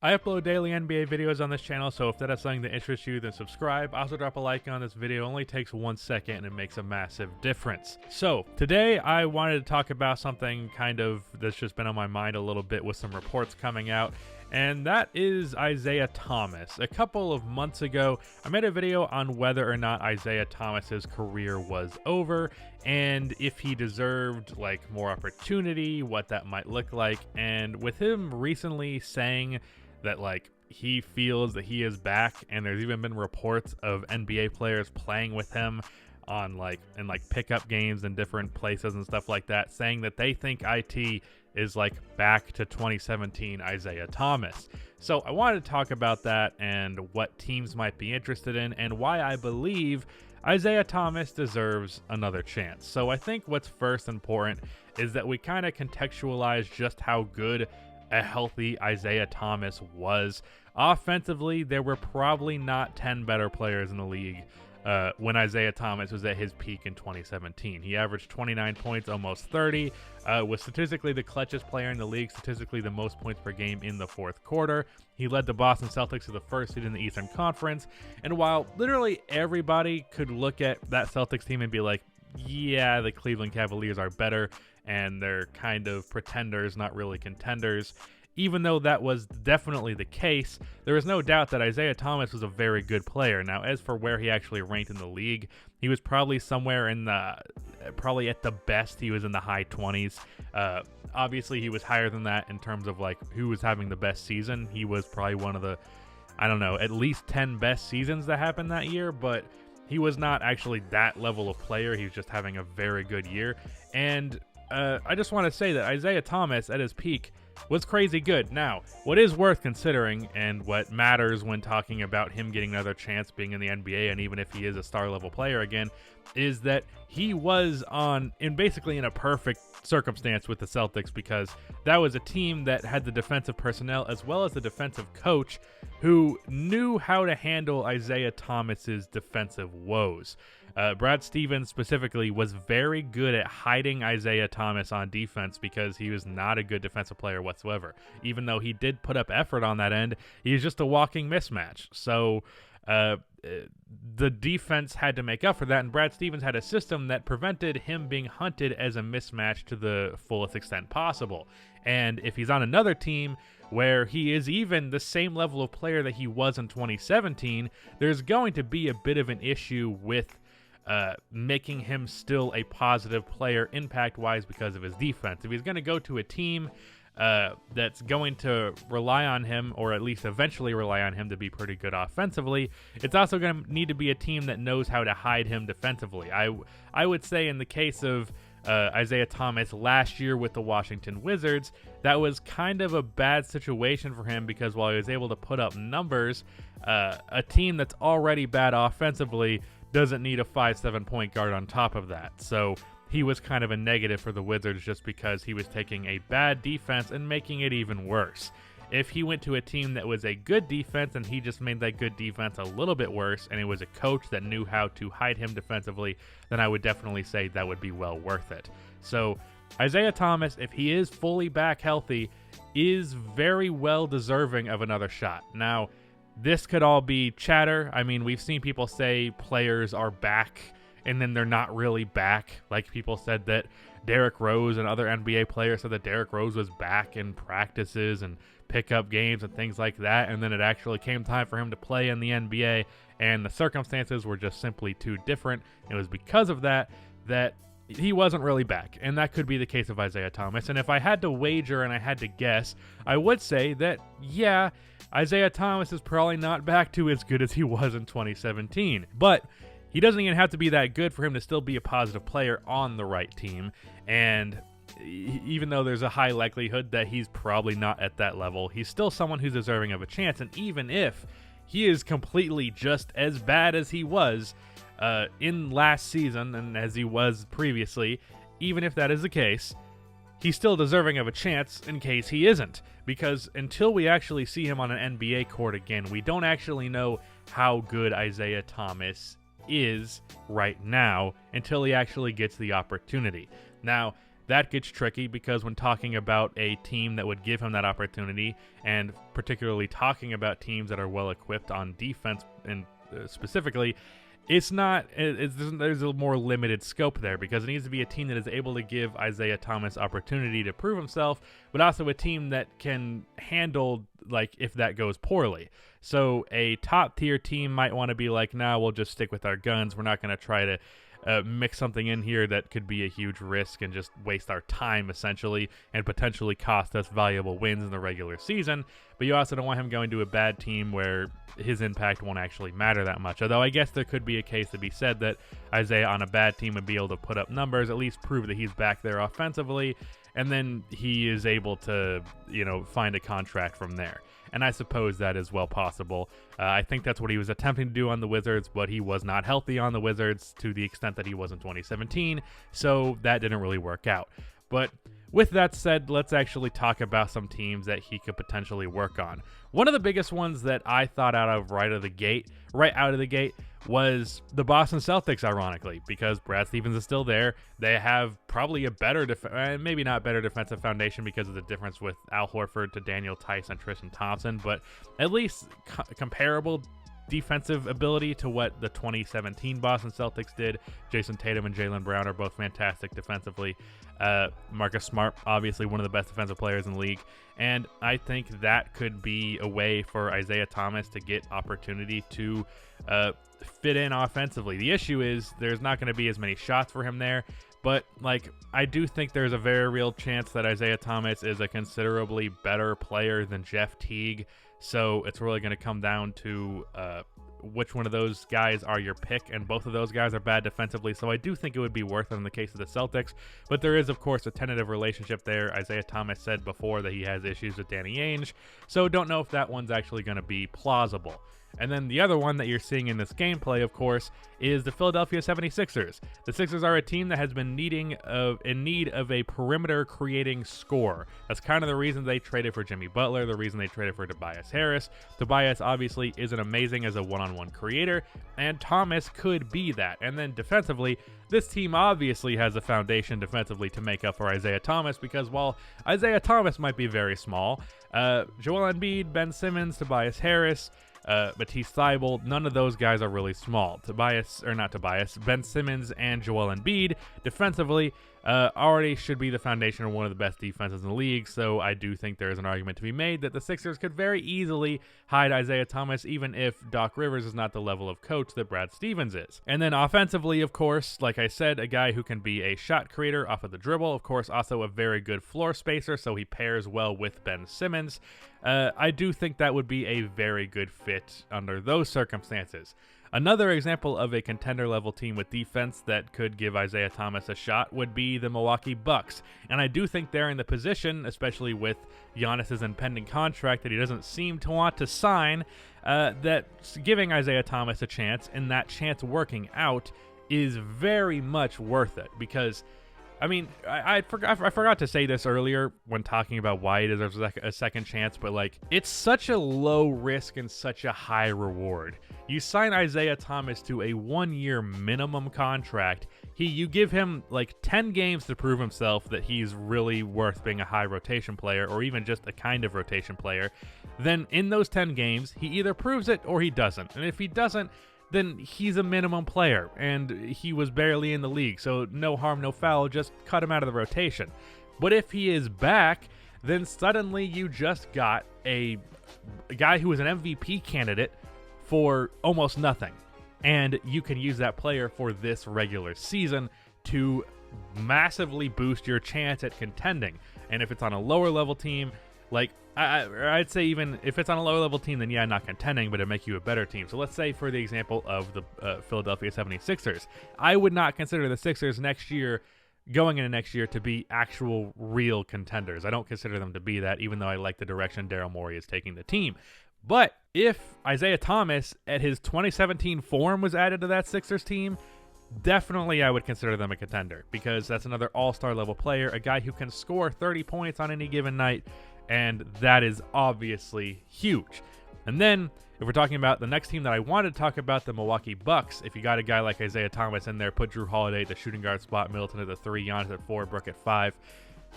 I upload daily NBA videos on this channel, so if that is something that interests you, then subscribe. Also drop a like on this video. It only takes 1 second and it makes a massive difference. So today I wanted to talk about something that's just been on my mind a little bit with some reports coming out, and that is Isaiah Thomas. A couple of months ago, I made a video on whether or not Isaiah Thomas's career was over and if he deserved more opportunity, what that might look like. And with him recently saying that he feels that he is back, and there's even been reports of NBA players playing with him on in pickup games in different places and stuff like that, saying that they think IT is back to 2017 Isaiah Thomas. So I wanted to talk about that and what teams might be interested in and why I believe Isaiah Thomas deserves another chance. So I think what's first important is that we kind of contextualize just how good a healthy Isaiah Thomas was. Offensively, there were probably not 10 better players in the league when Isaiah Thomas was at his peak in 2017. He averaged 29 points, almost 30, was statistically the clutchest player in the league, statistically the most points per game in the fourth quarter. He led the Boston Celtics to the first seed in the Eastern Conference, and while literally everybody could look at that Celtics team and be like, yeah, the Cleveland Cavaliers are better, and they're kind of pretenders, not really contenders. Even though that was definitely the case, there is no doubt that Isaiah Thomas was a very good player. Now, as for where he actually ranked in the league, he was probably somewhere probably at the best, he was in the high 20s. Obviously, he was higher than that in terms of who was having the best season. He was probably one of the, at least 10 best seasons that happened that year, but he was not actually that level of player. He was just having a very good year. And I just want to say that Isaiah Thomas at his peak was crazy good. Now, what is worth considering and what matters when talking about him getting another chance being in the NBA, and even if he is a star level player again, is that he was basically in a perfect circumstance with the Celtics, because that was a team that had the defensive personnel as well as the defensive coach who knew how to handle Isaiah Thomas's defensive woes. Brad Stevens specifically was very good at hiding Isaiah Thomas on defense because he was not a good defensive player whatsoever. Even though he did put up effort on that end, he was just a walking mismatch. So the defense had to make up for that, and Brad Stevens had a system that prevented him being hunted as a mismatch to the fullest extent possible. And if he's on another team where he is even the same level of player that he was in 2017, there's going to be a bit of an issue with making him still a positive player impact-wise because of his defense. If he's going to go to a team that's going to rely on him, or at least eventually rely on him to be pretty good offensively, it's also going to need to be a team that knows how to hide him defensively. I would say in the case of Isaiah Thomas last year with the Washington Wizards, that was kind of a bad situation for him, because while he was able to put up numbers, a team that's already bad offensively doesn't need a 5'7" point guard on top of that. So he was kind of a negative for the Wizards just because he was taking a bad defense and making it even worse. If he went to a team that was a good defense and he just made that good defense a little bit worse, and it was a coach that knew how to hide him defensively, then I would definitely say that would be well worth it. So Isaiah Thomas, if he is fully back healthy, is very well deserving of another shot. Now, this could all be chatter. I mean, we've seen people say players are back and then they're not really back. Like people said that Derrick Rose and other NBA players said that Derrick Rose was back in practices and pickup games and things like that, and then it actually came time for him to play in the NBA, and the circumstances were just simply too different. It was because of that he wasn't really back, and that could be the case of Isaiah Thomas. And if I had to wager and I had to guess, I would say that, yeah, Isaiah Thomas is probably not back to as good as he was in 2017. But he doesn't even have to be that good for him to still be a positive player on the right team. And even though there's a high likelihood that he's probably not at that level, he's still someone who's deserving of a chance. And even if he is completely just as bad as he was in last season and as he was previously, even if that is the case, he's still deserving of a chance in case he isn't. Because until we actually see him on an NBA court again, we don't actually know how good Isaiah Thomas is right now until he actually gets the opportunity. Now, that gets tricky because when talking about a team that would give him that opportunity, and particularly talking about teams that are well equipped on defense and specifically, there's a more limited scope there because it needs to be a team that is able to give Isaiah Thomas opportunity to prove himself, but also a team that can handle, like, if that goes poorly. So a top tier team might want to be like, nah, we'll just stick with our guns. We're not going to try to mix something in here that could be a huge risk and just waste our time essentially and potentially cost us valuable wins in the regular season. But you also don't want him going to a bad team where his impact won't actually matter that much. Although I guess there could be a case to be said that Isaiah on a bad team would be able to put up numbers, at least prove that he's back there offensively, and then he is able to, find a contract from there. And I suppose that is well possible. I think that's what he was attempting to do on the Wizards, but he was not healthy on the Wizards to the extent that he was in 2017, so that didn't really work out. But with that said, let's actually talk about some teams that he could potentially work on. One of the biggest ones that I thought right out of the gate, was the Boston Celtics, ironically, because Brad Stevens is still there. They have probably a better, maybe not better defensive foundation because of the difference with Al Horford to Daniel Tice and Tristan Thompson, but at least comparable defensive ability to what the 2017 Boston Celtics did. Jason Tatum and Jaylen Brown are both fantastic defensively. Marcus Smart, obviously one of the best defensive players in the league. And I think that could be a way for Isaiah Thomas to get opportunity to fit in offensively. The issue is there's not going to be as many shots for him there. But, I do think there's a very real chance that Isaiah Thomas is a considerably better player than Jeff Teague. So it's really going to come down to which one of those guys are your pick, and both of those guys are bad defensively, so I do think it would be worth it in the case of the Celtics. But there is, of course, a tentative relationship there. Isaiah Thomas said before that he has issues with Danny Ainge, so don't know if that one's actually going to be plausible. And then the other one that you're seeing in this gameplay, of course, is the Philadelphia 76ers. The Sixers are a team that has been in need of a perimeter creating scorer. That's kind of the reason they traded for Jimmy Butler, the reason they traded for Tobias Harris. Tobias obviously isn't amazing as a one-on-one creator, and Thomas could be that. And then defensively, this team obviously has a foundation defensively to make up for Isaiah Thomas, because while Isaiah Thomas might be very small, Joel Embiid, Ben Simmons, Tobias Harris, Matisse Thybulle, none of those guys are really small. Ben Simmons and Joel Embiid defensively already should be the foundation of one of the best defenses in the league, so I do think there is an argument to be made that the Sixers could very easily hide Isaiah Thomas, even if Doc Rivers is not the level of coach that Brad Stevens is. And then offensively, of course, like I said, a guy who can be a shot creator off of the dribble, of course, also a very good floor spacer, so he pairs well with Ben Simmons. I do think that would be a very good fit under those circumstances. Another example of a contender-level team with defense that could give Isaiah Thomas a shot would be the Milwaukee Bucks. And I do think they're in the position, especially with Giannis's impending contract that he doesn't seem to want to sign, that giving Isaiah Thomas a chance, and that chance working out, is very much worth it. Because, I forgot to say this earlier when talking about why he deserves a second chance, but it's such a low risk and such a high reward. You sign Isaiah Thomas to a 1-year minimum contract. You give him 10 games to prove himself that he's really worth being a high rotation player, or even just a kind of rotation player. Then in those 10 games, he either proves it or he doesn't. And if he doesn't, then he's a minimum player, and he was barely in the league, so no harm, no foul, just cut him out of the rotation. But if he is back, then suddenly you just got a guy who is an MVP candidate for almost nothing, and you can use that player for this regular season to massively boost your chance at contending. And if it's on a lower level team, I'd say even if it's on a lower level team, then yeah, not contending, but it'd make you a better team. So let's say for the example of the Philadelphia 76ers, I would not consider the Sixers going into next year to be actual real contenders. I don't consider them to be that, even though I like the direction Daryl Morey is taking the team. But if Isaiah Thomas at his 2017 form was added to that Sixers team, definitely I would consider them a contender, because that's another all-star level player, a guy who can score 30 points on any given night, and that is obviously huge. And then, if we're talking about the next team that I wanted to talk about, the Milwaukee Bucks, if you got a guy like Isaiah Thomas in there, put Drew Holiday at the shooting guard spot, Middleton at the 3, Giannis at 4, Brook at 5.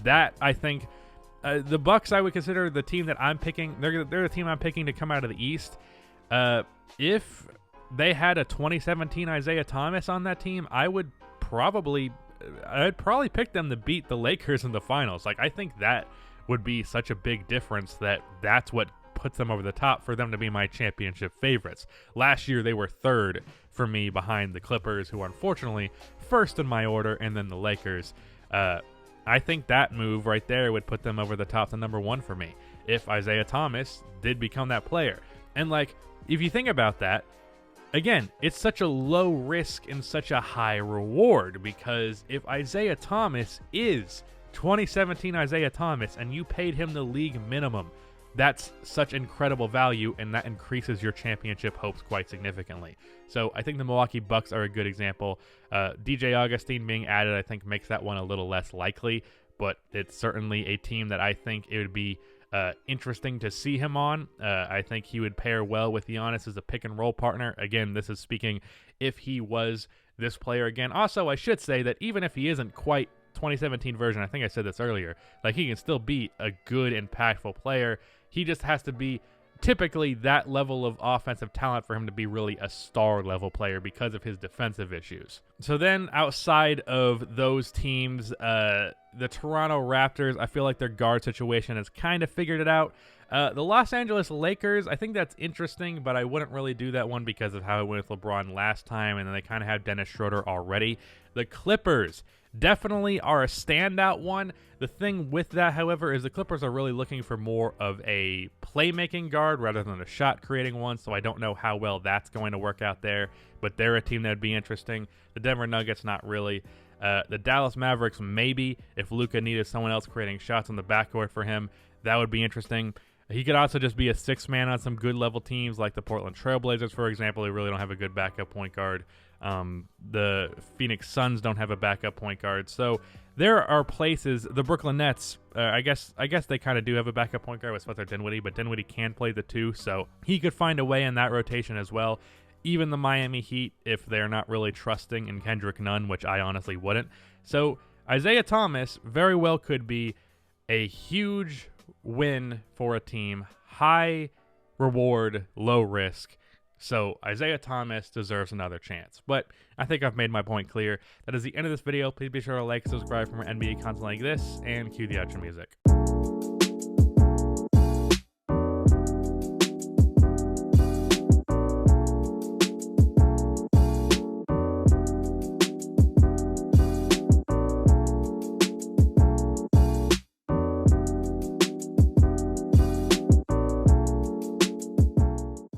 That, I think, the Bucks, I would consider the team that I'm picking. They're the team I'm picking to come out of the East. If they had a 2017 Isaiah Thomas on that team, I'd probably pick them to beat the Lakers in the finals. Like, I think that would be such a big difference that's what puts them over the top for them to be my championship favorites. Last year, they were 3rd for me behind the Clippers, who are unfortunately 1st in my order, and then the Lakers. I think that move right there would put them over the top to number 1 for me if Isaiah Thomas did become that player. And, like, if you think about that, again, it's such a low risk and such a high reward, because if Isaiah Thomas is 2017 Isaiah Thomas and you paid him the league minimum, that's such incredible value, and that increases your championship hopes quite significantly. So I think the Milwaukee Bucks are a good example. DJ Augustine being added, I think, makes that one a little less likely, but it's certainly a team that I think it would be interesting to see him on. I think he would pair well with Giannis as a pick-and-roll partner. Again, this is speaking if he was this player again. Also, I should say that even if he isn't quite 2017 version, I think I said this earlier, like, he can still be a good, impactful player. He just has to be typically that level of offensive talent for him to be really a star level player because of his defensive issues. So then outside of those teams, the Toronto Raptors, I feel like their guard situation has kind of figured it out. The Los Angeles Lakers, I think that's interesting, but I wouldn't really do that one because of how it went with LeBron last time, and then they kind of have Dennis Schroeder already. The Clippers definitely are a standout one. The thing with that, however, is the Clippers are really looking for more of a playmaking guard rather than a shot-creating one, so I don't know how well that's going to work out there, but they're a team that would be interesting. The Denver Nuggets, not really. The Dallas Mavericks, maybe, if Luka needed someone else creating shots on the backcourt for him, that would be interesting. He could also just be a 6-man on some good level teams like the Portland Trailblazers, for example. They really don't have a good backup point guard. The Phoenix Suns don't have a backup point guard. So there are places, the Brooklyn Nets, I guess they kind of do have a backup point guard with Spencer Dinwiddie, but Dinwiddie can play the 2, so he could find a way in that rotation as well. Even the Miami Heat, if they're not really trusting in Kendrick Nunn, which I honestly wouldn't. So Isaiah Thomas very well could be a huge win for a team. High reward, low risk. So Isaiah Thomas deserves another chance. But I think I've made my point clear. That is the end of this video. Please be sure to like, subscribe for more NBA content like this, and cue the outro music.